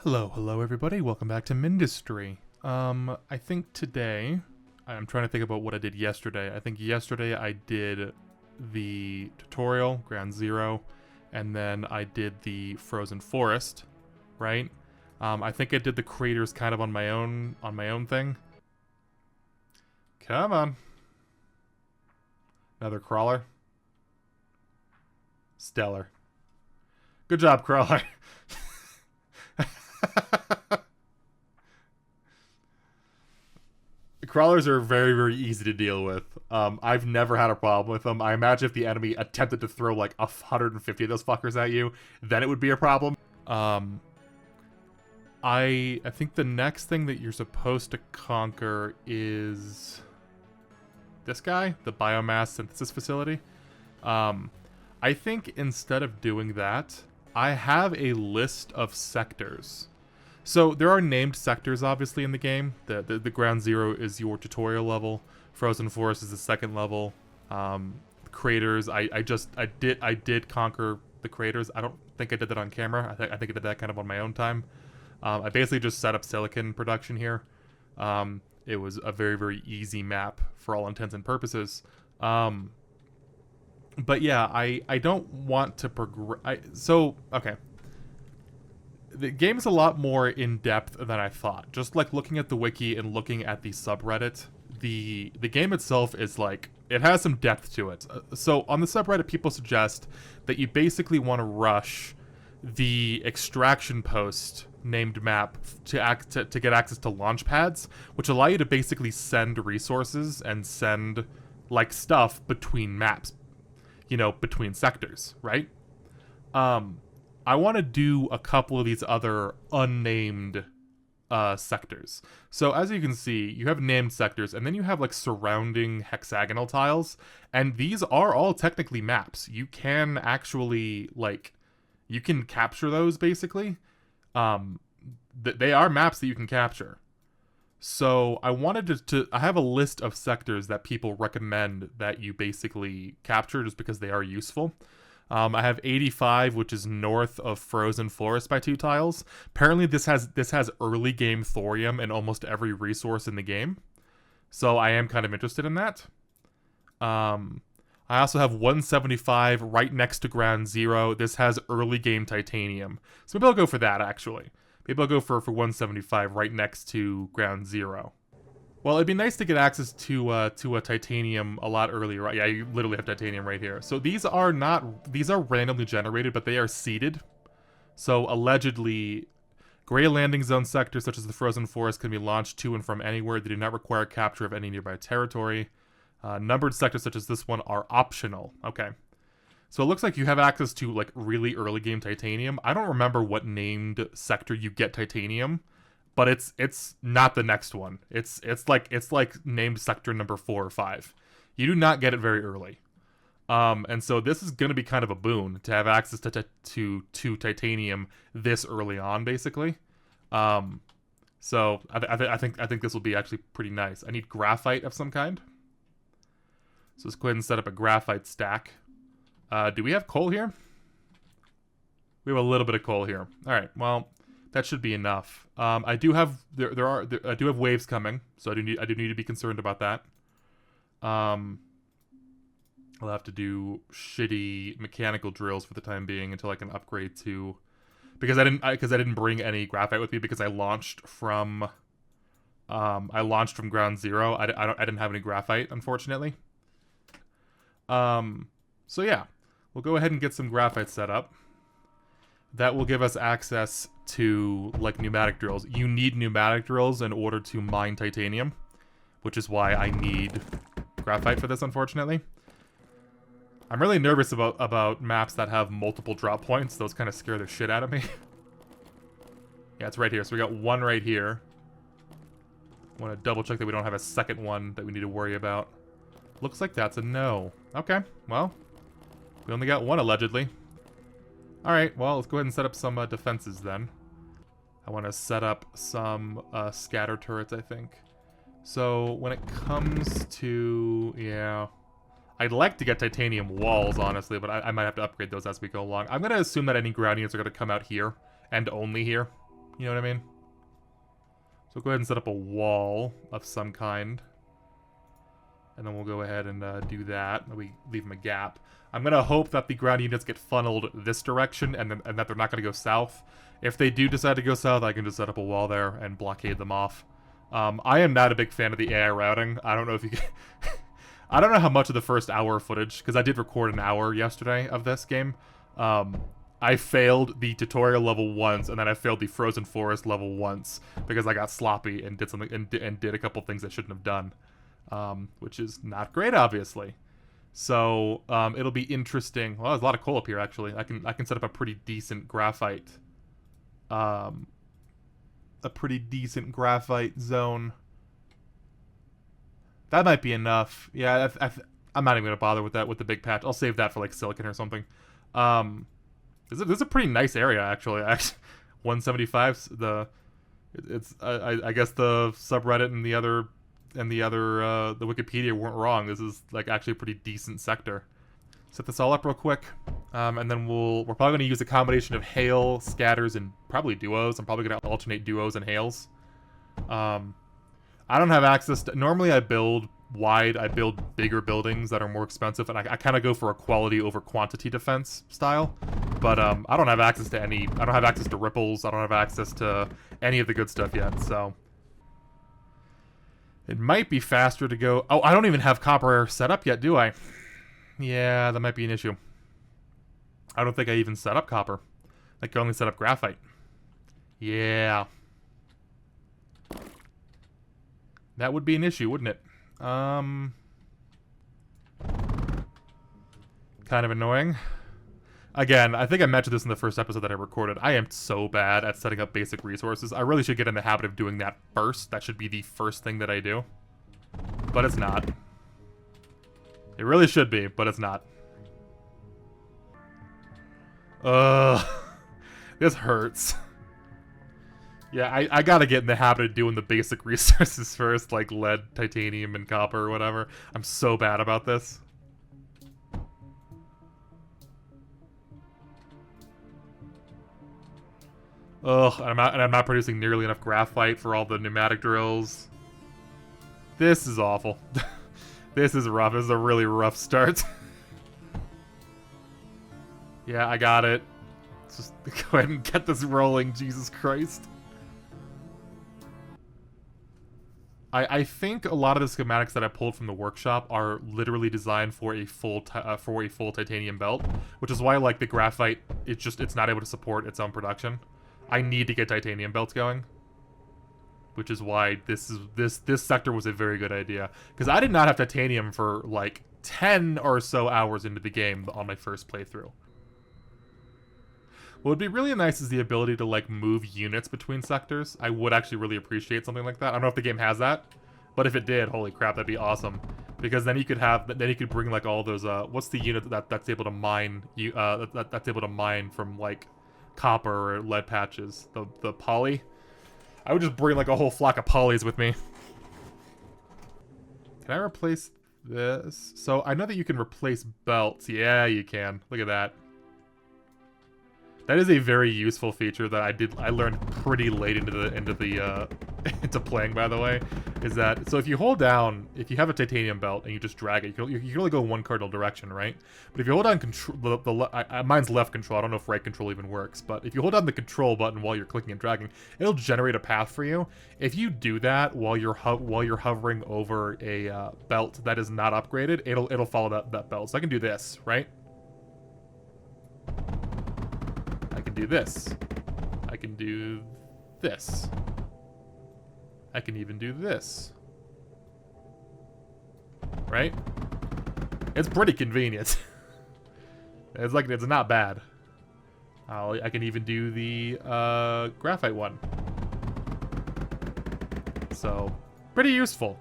Hello everybody. Welcome back to Mindustry. I think today, I'm trying to think about what I did yesterday. I think yesterday I did the tutorial, Ground Zero, and then I did the Frozen Forest, right? I think I did the craters kind of on my own thing. Come on. Another crawler. Stellar. Good job, crawler. Crawlers are very easy to deal with. I've never had a problem with them. I imagine if the enemy attempted to throw like 150 of those fuckers at you, then it would be a problem. I think the next thing that you're supposed to conquer is this guy, the Biomass synthesis facility. I think instead of doing that, I have a list of sectors. So there are named sectors, obviously, in the game. The Ground Zero is your tutorial level. Frozen Forest is the second level. Craters, I did conquer the craters. I don't think I did that on camera. I think I did that kind of on my own time. I basically just set up silicon production here. It was a very easy map for all intents and purposes. But yeah, I don't want to progress. Okay. The game is a lot more in-depth than I thought. Just like looking at the wiki and looking at the subreddit, the game itself is like, it has some depth to it. So on the subreddit, people suggest that you basically want to rush the extraction post named map to get access to launch pads, which allow you to basically send resources and send like stuff between maps, you know, between sectors, right? I want to do a couple of these other unnamed sectors. So as you can see, you have named sectors, and then you have like surrounding hexagonal tiles, and these are all technically maps. You can actually you can capture those basically. They are maps that you can capture. So I wanted I have a list of sectors that people recommend that you basically capture just because they are useful. I have 85, which is north of Frozen Forest by 2 tiles. Apparently this has early game thorium and almost every resource in the game. So I am kind of interested in that. I also have 175 right next to Ground Zero. This has early game titanium. So maybe I'll go for that, actually. Maybe I'll go for 175 right next to Ground Zero. Well, it'd be nice to get access to a titanium a lot earlier. Right? Yeah, you literally have titanium right here. So these are randomly generated, but they are seeded. So allegedly, gray landing zone sectors such as the Frozen Forest can be launched to and from anywhere. They do not require capture of any nearby territory. Numbered sectors such as this one are optional. Okay. So it looks like you have access to like really early game titanium. I don't remember what named sector you get titanium. But it's not the next one. It's like named sector number 4 or 5. You do not get it very early, and so this is going to be kind of a boon to have access to titanium this early on, basically. So I think this will be actually pretty nice. I need graphite of some kind, so let's go ahead and set up a graphite stack. Do we have coal here? We have a little bit of coal here. All right, well. That should be enough. I do have I do have waves coming, so I do need to be concerned about that. I'll have to do shitty mechanical drills for the time being until I can upgrade to, because I didn't bring any graphite with me because I launched from Ground Zero. I didn't have any graphite, unfortunately. So yeah, we'll go ahead and get some graphite set up. That will give us access to, like, pneumatic drills. You need pneumatic drills in order to mine titanium, which is why I need graphite for this, unfortunately. I'm really nervous about maps that have multiple drop points. Those kind of scare the shit out of me. Yeah, it's right here. So we got one right here. I want to double check that we don't have a second one that we need to worry about. Looks like that's a no. Okay, well, we only got one, allegedly. Alright, well, let's go ahead and set up some defenses then. I want to set up some scatter turrets, I think. So, when it comes to... yeah... I'd like to get titanium walls, honestly, but I might have to upgrade those as we go along. I'm going to assume that any ground units are going to come out here, and only here. You know what I mean? So go ahead and set up a wall of some kind. And then we'll go ahead and do that. We leave them a gap. I'm going to hope that the ground units get funneled this direction and that they're not going to go south. If they do decide to go south, I can just set up a wall there and blockade them off. I am not a big fan of the AI routing. I don't know if you can... I don't know how much of the first hour footage, because I did record an hour yesterday of this game. I failed the tutorial level once, and then I failed the Frozen Forest level once, because I got sloppy and did something and did a couple things I shouldn't have done. Which is not great, obviously. So it'll be interesting. Well, there's a lot of coal up here, actually. I can set up a pretty decent graphite. A pretty decent graphite zone. That might be enough. Yeah, I'm not even gonna bother with that with the big patch. I'll save that for like silicon or something. This is a pretty nice area, actually. 175's I guess the subreddit and the Wikipedia weren't wrong. This is like actually a pretty decent sector. Set this all up real quick, and then we're probably gonna use a combination of hail, scatters, and probably duos. I'm probably gonna alternate duos and hails. I don't have access to... Normally I build wide, I build bigger buildings that are more expensive, and I kind of go for a quality over quantity defense style. But I don't have access to any... I don't have access to ripples, I don't have access to any of the good stuff yet, so... It might be faster to go... Oh, I don't even have copper set up yet, do I? Yeah, that might be an issue. I don't think I even set up copper. I can only set up graphite. Yeah. That would be an issue, wouldn't it? Kind of annoying. Again, I think I mentioned this in the first episode that I recorded. I am so bad at setting up basic resources. I really should get in the habit of doing that first. That should be the first thing that I do. But it's not. It really should be, but it's not. Ugh. This hurts. Yeah, I gotta get in the habit of doing the basic resources first, like lead, titanium, and copper or whatever. I'm so bad about this. Ugh, and I'm not producing nearly enough graphite for all the pneumatic drills. This is awful. This is rough. This is a really rough start. Yeah, I got it. Let's just go ahead and get this rolling, Jesus Christ. I think a lot of the schematics that I pulled from the workshop are literally designed for a full titanium belt, which is why like the graphite it's not able to support its own production. I need to get titanium belts going, which is why this sector was a very good idea, because I did not have titanium for like 10 or so hours into the game on my first playthrough. What would be really nice is the ability to, like, move units between sectors. I would actually really appreciate something like that. I don't know if the game has that, but if it did, holy crap, that'd be awesome. Because then you could bring, like, all those, what's the unit that's able to mine, that's able to mine from, like, copper or lead patches? The poly? I would just bring, like, a whole flock of polys with me. Can I replace this? So, I know that you can replace belts. Yeah, you can. Look at that. That is a very useful feature that I learned pretty late into playing, by the way, is that, so if you hold down, if you have a titanium belt and you just drag it, you can only go in one cardinal direction, right? But if you hold down control, mine's left control, I don't know if right control even works, but if you hold down the control button while you're clicking and dragging, it'll generate a path for you. If you do that while you're hovering over a belt that is not upgraded, it'll follow that belt. So I can do this, right? I can do this. I can do this. I can even do this. Right? It's pretty convenient. It's not bad. I can even do the graphite one. So, pretty useful.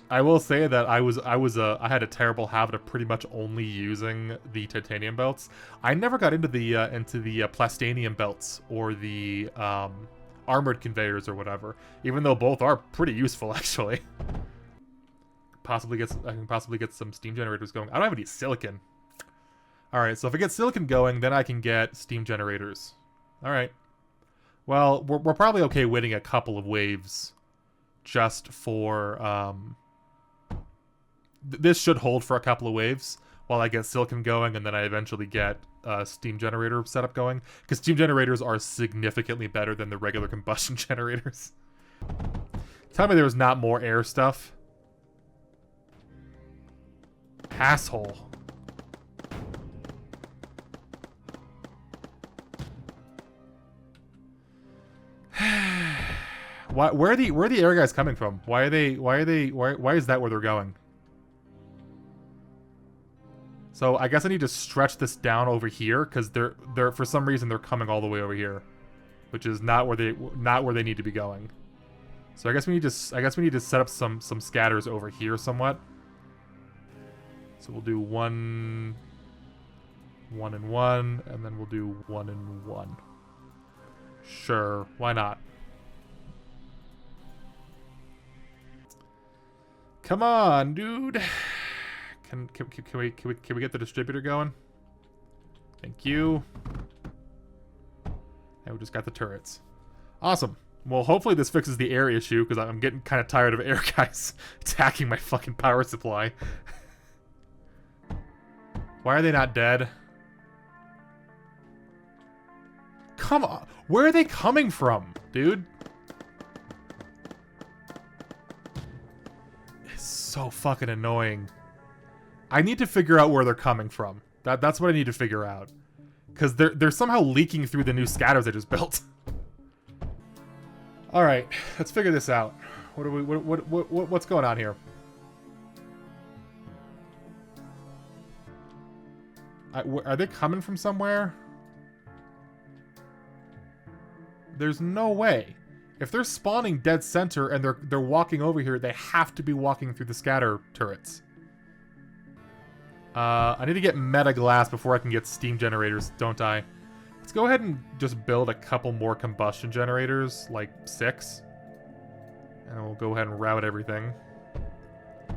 I will say that I had a terrible habit of pretty much only using the titanium belts. I never got into the plastanium belts or the armored conveyors or whatever, even though both are pretty useful actually. I can possibly get some steam generators going. I don't have any silicon. All right, so if I get silicon going, then I can get steam generators. All right. Well, we're probably okay winning a couple of waves just for... this should hold for a couple of waves while I get silicon going, and then I eventually get steam generator setup going. Because steam generators are significantly better than the regular combustion generators. Tell me there was not more air stuff. Asshole. Where are the air guys coming from? Why is that where they're going? So I guess I need to stretch this down over here because they're for some reason they're coming all the way over here, which is not where they need to be going. So I guess we need to set up some scatters over here somewhat. So we'll do 1 and 1, and then we'll do 1 and 1. Sure, why not? Come on, dude. Can we get the distributor going? Thank you. And we just got the turrets. Awesome. Well, hopefully this fixes the air issue, because I'm getting kind of tired of air guys attacking my fucking power supply. Why are they not dead? Come on. Where are they coming from, dude? It's so fucking annoying. I need to figure out where they're coming from. That's what I need to figure out. Because they're somehow leaking through the new scatters I just built. Alright, let's figure this out. What's going on here? Are they coming from somewhere? There's no way. If they're spawning dead center and they're walking over here, they have to be walking through the scatter turrets. I need to get meta glass before I can get steam generators, don't I? Let's go ahead and just build a couple more combustion generators, like 6. And we'll go ahead and route everything.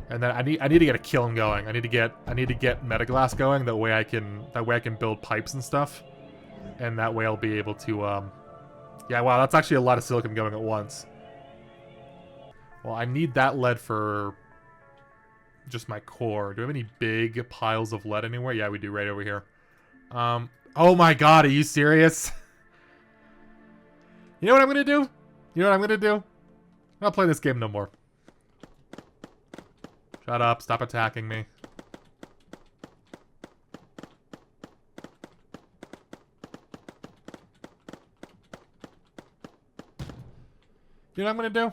And then I need to get a kiln going. I need to get meta glass going. That way I can build pipes and stuff. And that way I'll be able to yeah, wow, that's actually a lot of silicon going at once. Well, I need that lead for just my core. Do we have any big piles of lead anywhere? Yeah, we do, right over here. Oh my god, are you serious? You know what I'm gonna do? You know what I'm gonna do? I'm not playing this game no more. Shut up, stop attacking me. You know what I'm gonna do?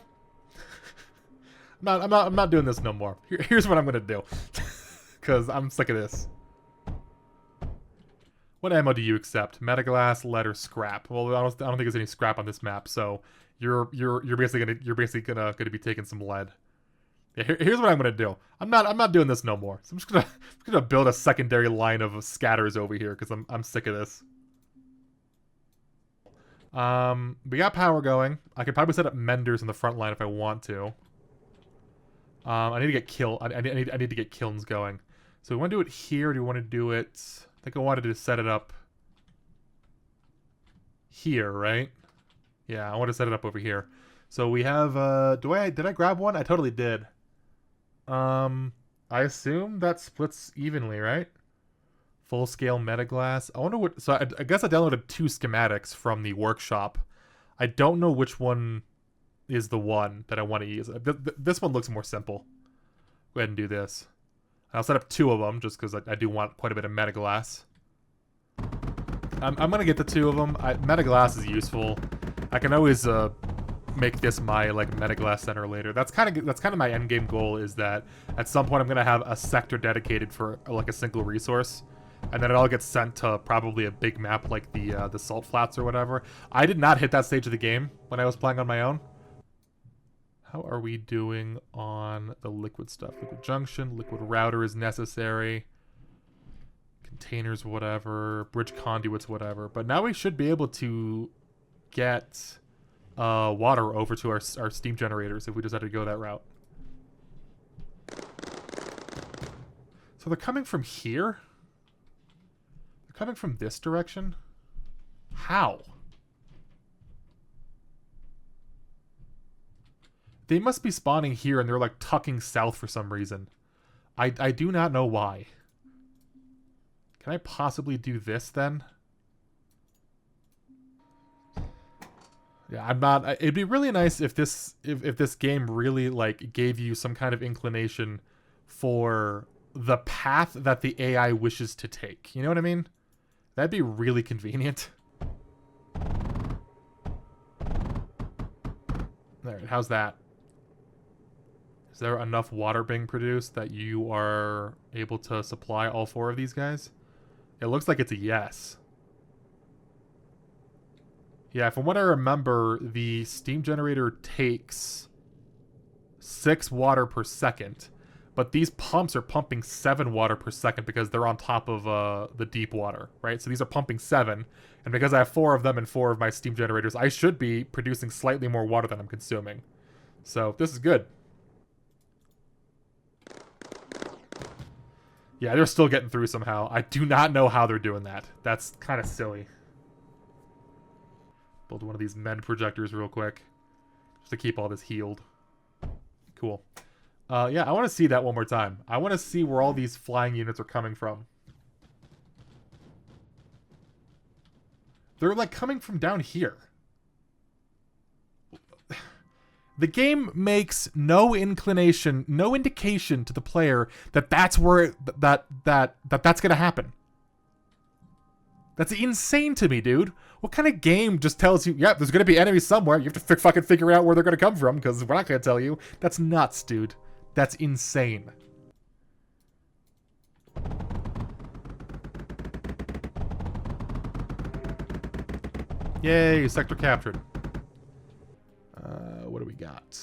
I'm not doing this no more. Here's what I'm gonna do. Cause I'm sick of this. What ammo do you accept? Metaglass, lead, or scrap? Well, I don't think there's any scrap on this map, so you're basically gonna be taking some lead. Yeah, here's what I'm gonna do. I'm not doing this no more. So I'm just gonna build a secondary line of scatters over here because I'm sick of this. We got power going. I could probably set up menders in the front line if I want to. I need to get I need to get kilns going. So we want to do it here. Or do we want to do it? I think I wanted to set it up here, right? Yeah, I want to set it up over here. So we have. Did I grab one? I totally did. I assume that splits evenly, right? Full scale metaglass. I wonder what. So I guess I downloaded 2 schematics from the workshop. I don't know which one is the one that I want to use. This one looks more simple. Go ahead and do this. I'll set up 2 of them just because I do want quite a bit of metaglass. I'm gonna get the 2 of them. Metaglass is useful. I can always make this my like metaglass center later. That's kind of my end game goal, is that at some point I'm gonna have a sector dedicated for like a single resource. And then it all gets sent to probably a big map like the Salt Flats or whatever. I did not hit that stage of the game when I was playing on my own. How are we doing on the liquid stuff? Liquid junction, liquid router is necessary. Containers, whatever. Bridge conduits, whatever. But now we should be able to get water over to our steam generators if we decide to go that route. So they're coming from here? They're coming from this direction? How? They must be spawning here and they're like tucking south for some reason. I do not know why. Can I possibly do this then? Yeah, I'm not. It'd be really nice if this game really like gave you some kind of inclination for the path that the AI wishes to take. You know what I mean? That'd be really convenient. Alright, how's that? Is there enough water being produced that you are able to supply all 4 of these guys? It looks like it's a yes. Yeah, from what I remember, the steam generator takes 6 water per second. But these pumps are pumping 7 water per second because they're on top of the deep water, right? So these are pumping 7. And because I have 4 of them and 4 of my steam generators, I should be producing slightly more water than I'm consuming. So this is good. Yeah, they're still getting through somehow. I do not know how they're doing that. That's kind of silly. Build one of these med projectors real quick. Just to keep all this healed. Cool. Yeah, I want to see that one more time. I want to see where all these flying units are coming from. They're like coming from down here. The game makes no indication to the player that that's where that's gonna happen. That's insane to me, dude. What kind of game just tells you, yeah, there's gonna be enemies somewhere. You have to fucking figure out where they're gonna come from because we're not gonna tell you. That's nuts, dude. That's insane. Yay, sector captured. What do we got?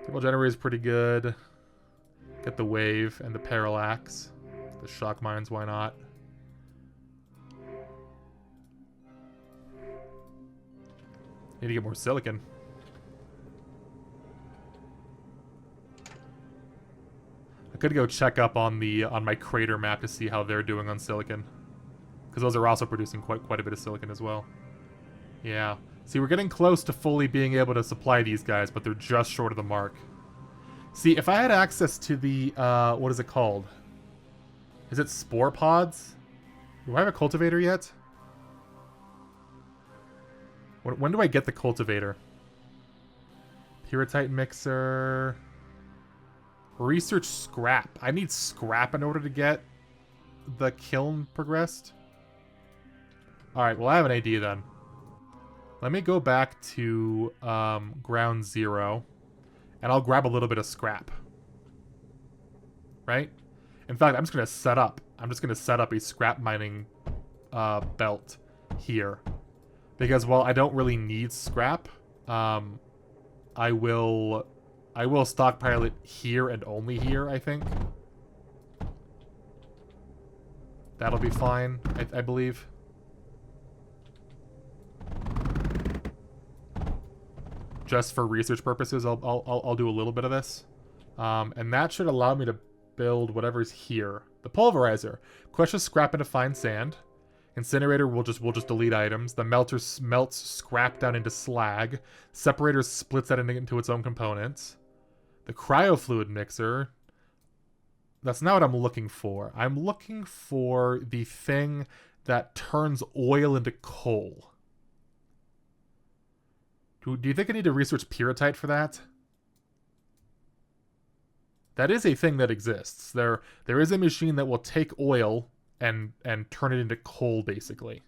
Thermal generator is pretty good. Get the wave and the parallax. The shock mines, why not? Need to get more silicon. I could go check up on my crater map to see how they're doing on silicon, because those are also producing quite a bit of silicon as well. Yeah. See, we're getting close to fully being able to supply these guys, but they're just short of the mark. See, if I had access to the, what is it called? Is it spore pods? Do I have a cultivator yet? When do I get the cultivator? Pyrrhotite mixer. Research scrap. I need scrap in order to get the kiln progressed. Alright, well I have an idea then. Let me go back to ground 0, and I'll grab a little bit of scrap. Right? In fact, I'm just going to set up a scrap mining belt here. Because while I don't really need scrap, I will stockpile it here and only here, I think. That'll be fine, I believe. Just for research purposes, I'll do a little bit of this. And that should allow me to build whatever's here. The pulverizer. Crushes scrap into fine sand. Incinerator will just delete items. The melter melts scrap down into slag. Separator splits that into its own components. The cryofluid mixer. That's not what I'm looking for. I'm looking for the thing that turns oil into coal. Do you think I need to research pyrrhotite for that? That is a thing that exists. There is a machine that will take oil and turn it into coal, basically.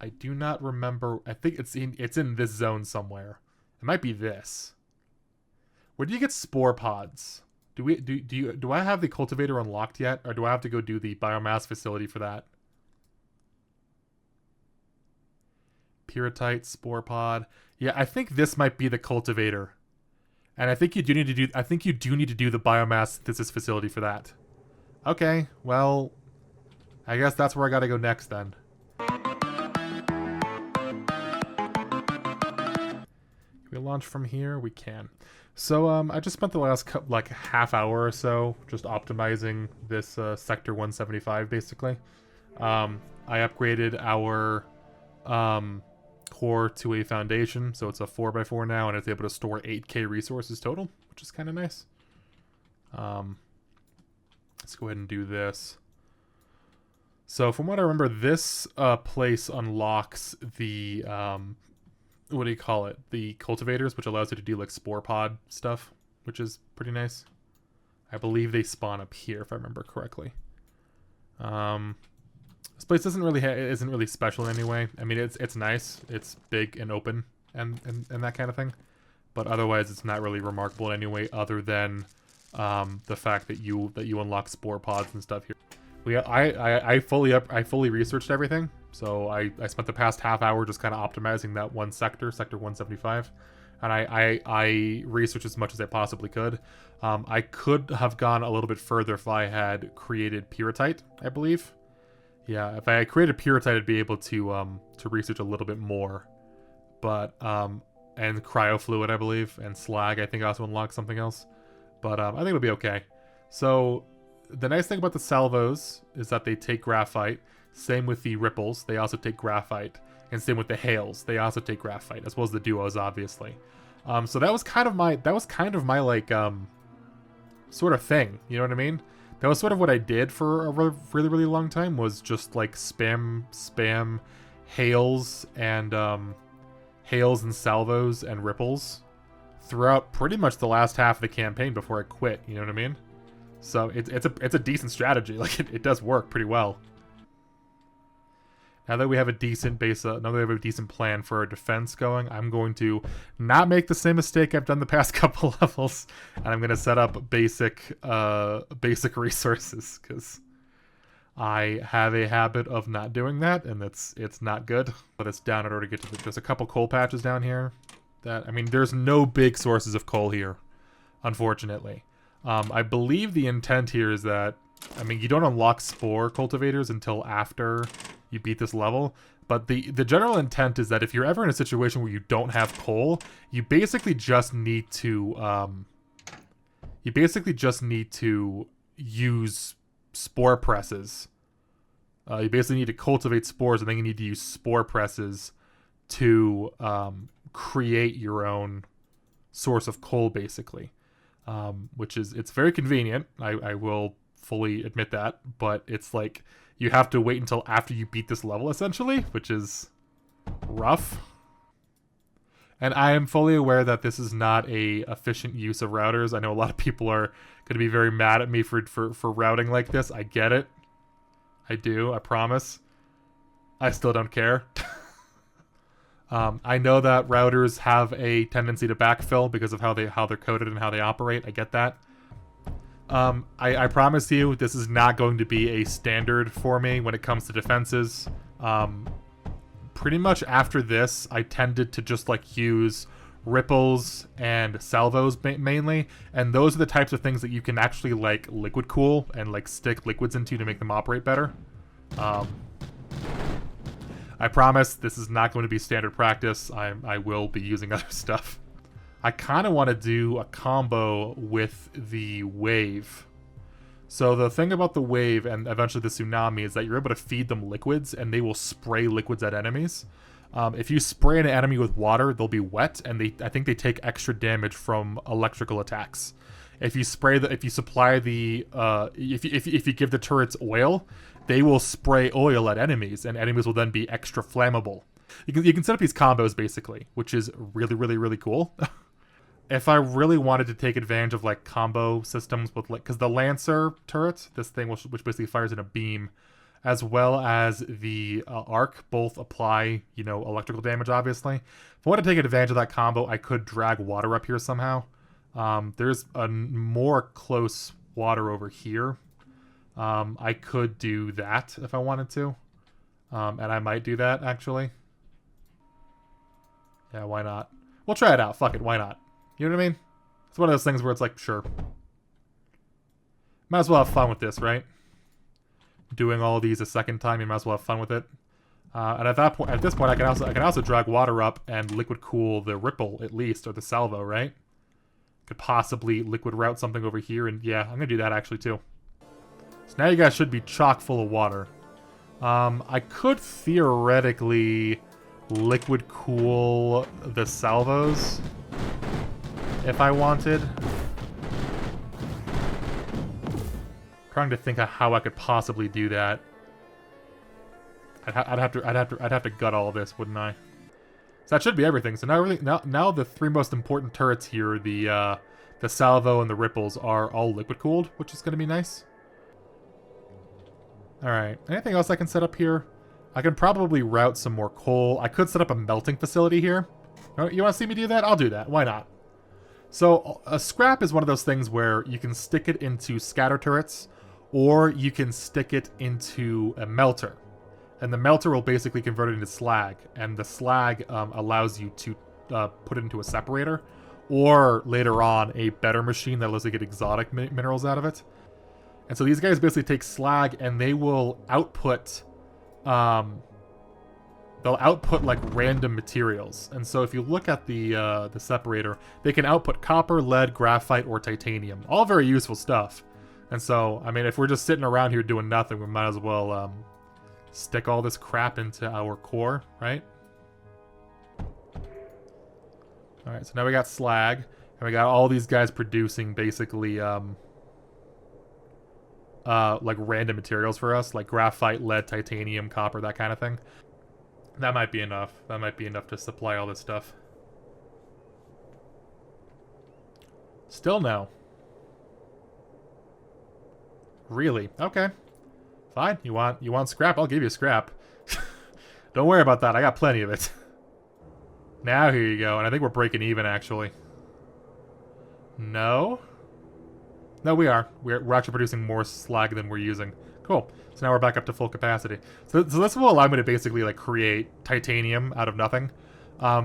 I do not remember. I think it's in this zone somewhere. It might be this. Where do you get spore pods? Do I have the cultivator unlocked yet, or do I have to go do the biomass facility for that? Pyrrhotite, spore pod. Yeah, I think this might be the cultivator. And I think you do need to do the biomass synthesis facility for that. Okay, well, I guess that's where I gotta go next then. Can we launch from here? We can. So I just spent the last like half hour or so just optimizing this sector 175 basically. I upgraded our core to a foundation, so it's a 4x4 now, and it's able to store 8k resources total, which is kind of nice. Let's go ahead and do this. So from what I remember, this place unlocks the, what do you call it? The cultivators, which allows you to do like spore pod stuff, which is pretty nice. I believe they spawn up here, if I remember correctly. This place isn't really special in any way. I mean, it's nice. It's big and open and that kind of thing. But otherwise, it's not really remarkable in any way other than the fact that you unlock spore pods and stuff here. I fully researched everything. So I spent the past half hour just kind of optimizing that one sector 175. And I researched as much as I possibly could. I could have gone a little bit further if I had created Pyrrhotite, I believe. Yeah, if I had created Pyrrhotite, I'd be able to research a little bit more. But, and Cryofluid, I believe, and Slag, I think also unlocks something else. But I think it'll be okay. So, the nice thing about the salvos is that they take graphite. Same with the ripples, they also take graphite. And same with the hails, they also take graphite, as well as the duos, obviously. So that was kind of my like sort of thing, you know what I mean? That was sort of what I did for a really, really long time, was just like spam hails and salvos and ripples throughout pretty much the last half of the campaign before I quit, you know what I mean? So it's a decent strategy, like it does work pretty well. Now that we have a decent base, now that we have a decent plan for our defense going, I'm going to not make the same mistake I've done the past couple levels, and I'm going to set up basic resources, because I have a habit of not doing that, and it's not good. But it's down in order to get to there's a couple coal patches down here. I mean, there's no big sources of coal here, unfortunately. I believe the intent here is that, I mean, you don't unlock spore cultivators until after you beat this level, but the general intent is that if you're ever in a situation where you don't have coal, you basically just need to use spore presses. You basically need to cultivate spores, and then you need to use spore presses to create your own source of coal, basically. Which is, it's very convenient. I will fully admit that, but it's like you have to wait until after you beat this level, essentially, which is rough. And I am fully aware that this is not a efficient use of routers. I know a lot of people are going to be very mad at me for routing like this. I get it. I do, I promise. I still don't care. I know that routers have a tendency to backfill because of how they're coded and how they operate. I get that. I promise you, this is not going to be a standard for me when it comes to defenses. Pretty much after this, I tended to just like use ripples and salvos mainly, and those are the types of things that you can actually like liquid cool and like stick liquids into to make them operate better. I promise this is not going to be standard practice. I will be using other stuff. I kind of want to do a combo with the wave. So the thing about the wave and eventually the tsunami is that you're able to feed them liquids, and they will spray liquids at enemies. If you spray an enemy with water, they'll be wet, and I think they take extra damage from electrical attacks. If you give the turrets oil, they will spray oil at enemies, and enemies will then be extra flammable. You can set up these combos basically, which is really, really, really cool. If I really wanted to take advantage of like combo systems with like, because the Lancer turret, this thing which basically fires in a beam, as well as the arc, both apply, you know, electrical damage, obviously. If I want to take advantage of that combo, I could drag water up here somehow. There's a more close water over here. I could do that if I wanted to. And I might do that, actually. Yeah, why not? We'll try it out. Fuck it, why not? You know what I mean? It's one of those things where it's like, sure. Might as well have fun with this, right? Doing all these a second time, you might as well have fun with it. And at this point, I can also drag water up and liquid cool the ripple at least, or the salvo, right? Could possibly liquid route something over here, and yeah, I'm gonna do that actually too. So now you guys should be chock full of water. I could theoretically liquid cool the salvos if I wanted. Trying to think of how I could possibly do that. I'd have to gut all this, wouldn't I? So that should be everything. So now the three most important turrets here, the salvo and the ripples, are all liquid cooled, which is going to be nice. All right. Anything else I can set up here? I can probably route some more coal. I could set up a melting facility here. You want to see me do that? I'll do that. Why not? So a scrap is one of those things where you can stick it into scatter turrets, or you can stick it into a melter. And the melter will basically convert it into slag, and the slag allows you to put it into a separator, or later on a better machine that lets you get exotic minerals out of it. And so these guys basically take slag and they will output, they'll output like random materials. And so if you look at the separator, they can output copper, lead, graphite, or titanium. All very useful stuff. And so, I mean, if we're just sitting around here doing nothing, we might as well stick all this crap into our core, right? Alright, so now we got slag, and we got all these guys producing basically, like random materials for us, like graphite, lead, titanium, copper, that kind of thing. That might be enough. That might be enough to supply all this stuff. Still no. Really? Okay. Fine. You want scrap? I'll give you scrap. Don't worry about that. I got plenty of it. Now here you go. And I think we're breaking even, actually. No? No, we are. We're actually producing more slag than we're using. Cool. So now we're back up to full capacity. So this will allow me to basically like create titanium out of nothing.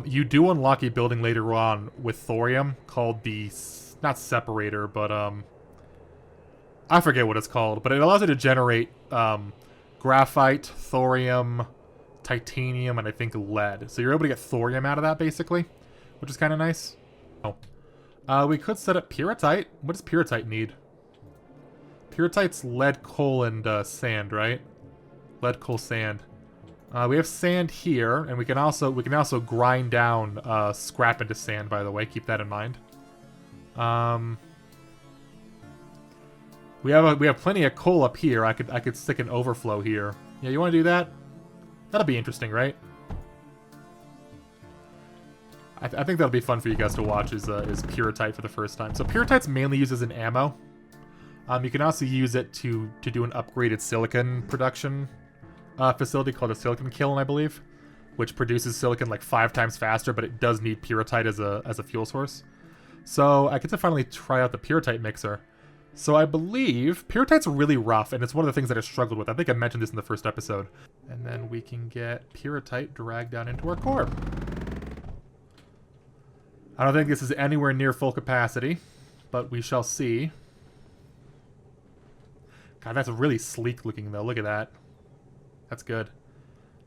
You do unlock a building later on with thorium called the... not separator, but I forget what it's called, but it allows you to generate graphite, thorium, titanium, and I think lead. So you're able to get thorium out of that, basically, which is kind of nice. Oh. We could set up pyrrhotite. What does pyrrhotite need? Pyrrhotite's lead, coal, and sand, right? Lead, coal, sand. We have sand here, and we can also grind down scrap into sand, by the way. Keep that in mind. We have plenty of coal up here. I could stick an overflow here. Yeah, you want to do that? That'll be interesting, right? I think that'll be fun for you guys to watch. Is pyrrhotite for the first time. So pyrrhotite's mainly used as an ammo. You can also use it to do an upgraded silicon production facility called a silicon kiln, I believe, which produces silicon like 5 times faster, but it does need pyrrhotite as a fuel source. So I get to finally try out the pyrrhotite mixer. So I believe pyrrhotite's really rough, and it's one of the things that I struggled with. I think I mentioned this in the first episode. And then we can get pyrrhotite dragged down into our core. I don't think this is anywhere near full capacity, but we shall see. God, that's really sleek looking, though. Look at that. That's good.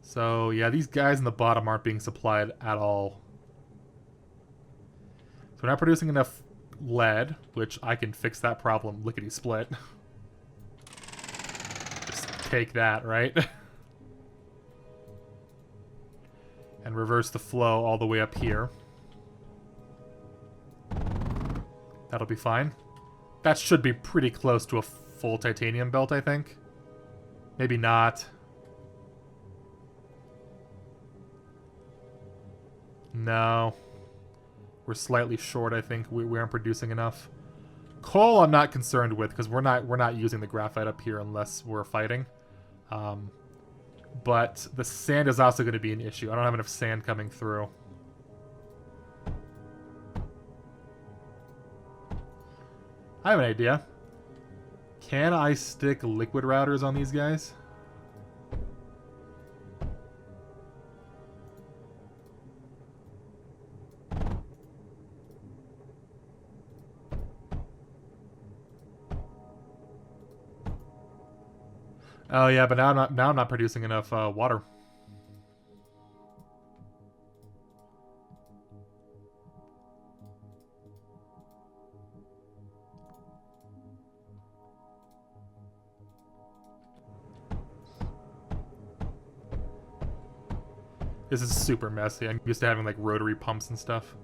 So, yeah, these guys in the bottom aren't being supplied at all. So we're not producing enough lead, which I can fix that problem lickety-split. Just take that, right? And reverse the flow all the way up here. That'll be fine. That should be pretty close to a full titanium belt, I think. Maybe not. No. We're slightly short, I think. We aren't producing enough. Coal I'm not concerned with, because we're not using the graphite up here unless we're fighting. But the sand is also going to be an issue. I don't have enough sand coming through. I have an idea. Can I stick liquid routers on these guys? Oh yeah, but now I'm not producing enough water. This is super messy. I'm used to having like rotary pumps and stuff.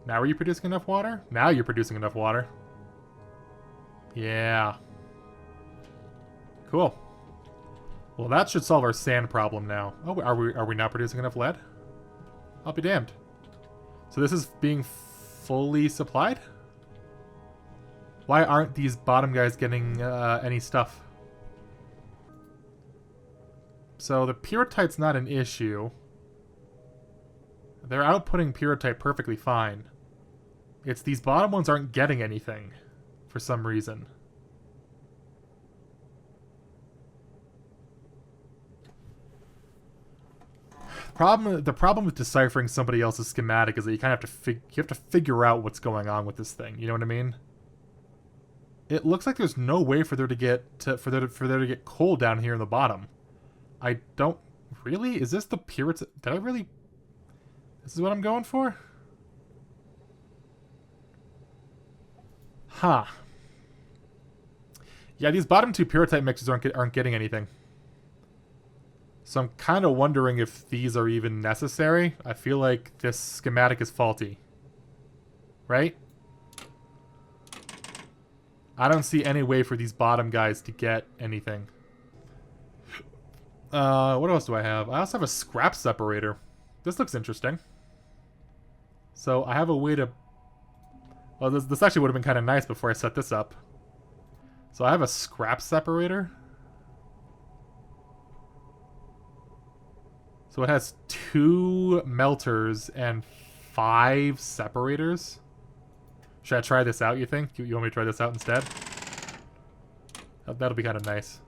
Now are you producing enough water? Now you're producing enough water. Yeah. Cool. Well, that should solve our sand problem now. Oh, are we not producing enough lead? I'll be damned. So this is being fully supplied? Why aren't these bottom guys getting any stuff? So the pyrrhotite's not an issue. They're outputting pyrrhotite perfectly fine. It's these bottom ones aren't getting anything for some reason. The problem with deciphering somebody else's schematic is that you kind of have to figure out what's going on with this thing. You know what I mean? It looks like there's no way for there to get for there to get coal down here in the bottom. I don't really. Is this the pyrrhotite? Did I really? This is what I'm going for? Huh. Yeah, these bottom two pyrrhotite mixes aren't getting anything. So I'm kind of wondering if these are even necessary. I feel like this schematic is faulty. Right? I don't see any way for these bottom guys to get anything. What else do I have? I also have a scrap separator. This looks interesting. So I have a way to... Well, this actually would have been kind of nice before I set this up. So I have a scrap separator. So it has 2 melters and 5 separators. Should I try this out, you think? You want me to try this out instead? That'll be kind of nice.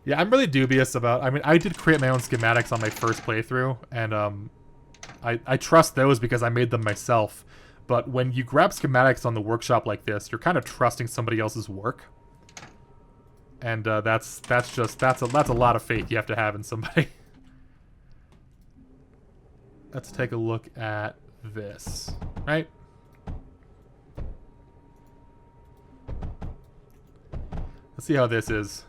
Yeah, I'm really dubious about... I mean, I did create my own schematics on my first playthrough, and I trust those because I made them myself. But when you grab schematics on the workshop like this, you're kind of trusting somebody else's work. And that's a lot of faith you have to have in somebody. Let's take a look at this, right? Let's see how this is.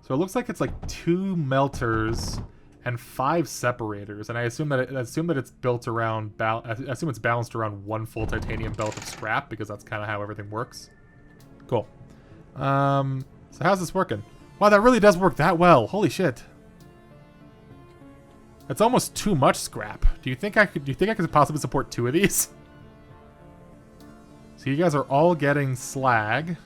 So it looks like it's like 2 melters and 5 separators, and I assume that it's built around I assume it's balanced around 1 full titanium belt of scrap because that's kind of how everything works. Cool. So how's this working? Wow, that really does work that well. Holy shit. That's almost too much scrap. Do you think I could possibly support 2 of these? So you guys are all getting slag.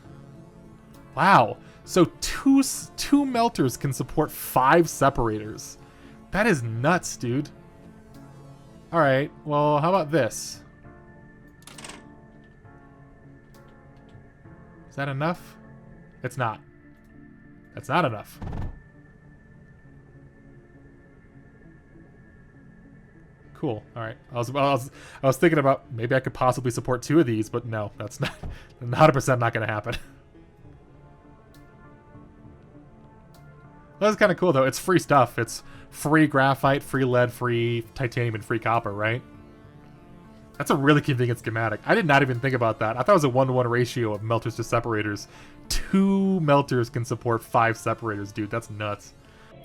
Wow. So two melters can support 5 separators. That is nuts, dude. Alright, well, how about this? Is that enough? It's not. That's not enough. Cool. All right. I was thinking about maybe I could possibly support 2 of these, but no, that's not 100% not going to happen. That's kind of cool though. It's free stuff. It's free graphite, free lead, free titanium, and free copper, right? That's a really convenient schematic. I did not even think about that. I thought it was a 1-to-1 ratio of melters to separators. 2 melters can support 5 separators, dude. That's nuts.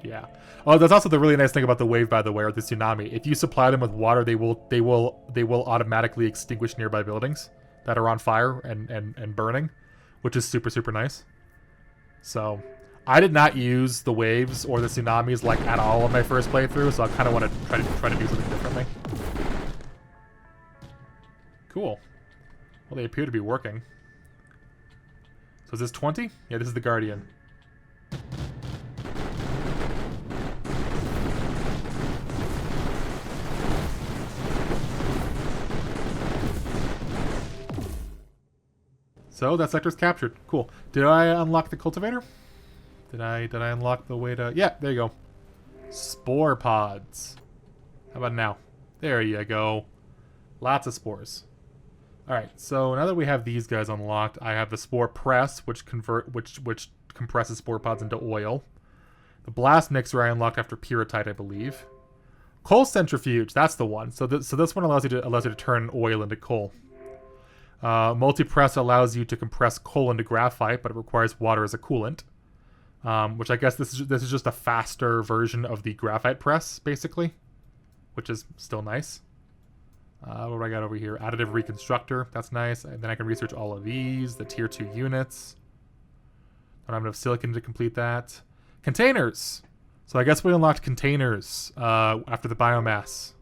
Yeah. Oh, that's also the really nice thing about the wave, by the way, or the tsunami. If you supply them with water, they will automatically extinguish nearby buildings that are on fire and burning, which is super, super nice. So I did not use the waves or the tsunamis like at all on my first playthrough, so I kind of want to try to do something differently. Cool. Well, they appear to be working. So is this 20? Yeah, this is the Guardian. So that sector's captured. Cool. Did I unlock the cultivator? Did I unlock the way to... Yeah, there you go. Spore pods. How about now? There you go. Lots of spores. Alright, so now that we have these guys unlocked, I have the spore press, which compresses spore pods into oil. The blast mixer I unlocked after pyrrhotite, I believe. Coal centrifuge, that's the one. So this one allows you to turn oil into coal. Multi-press allows you to compress coal into graphite, but it requires water as a coolant. which I guess this is just a faster version of the graphite press, basically, which is still nice. What do I got over here? Additive reconstructor. That's nice. And then I can research all of these, the tier 2 units. Don't have enough silicon to complete that. Containers. So I guess we unlocked containers after the biomass.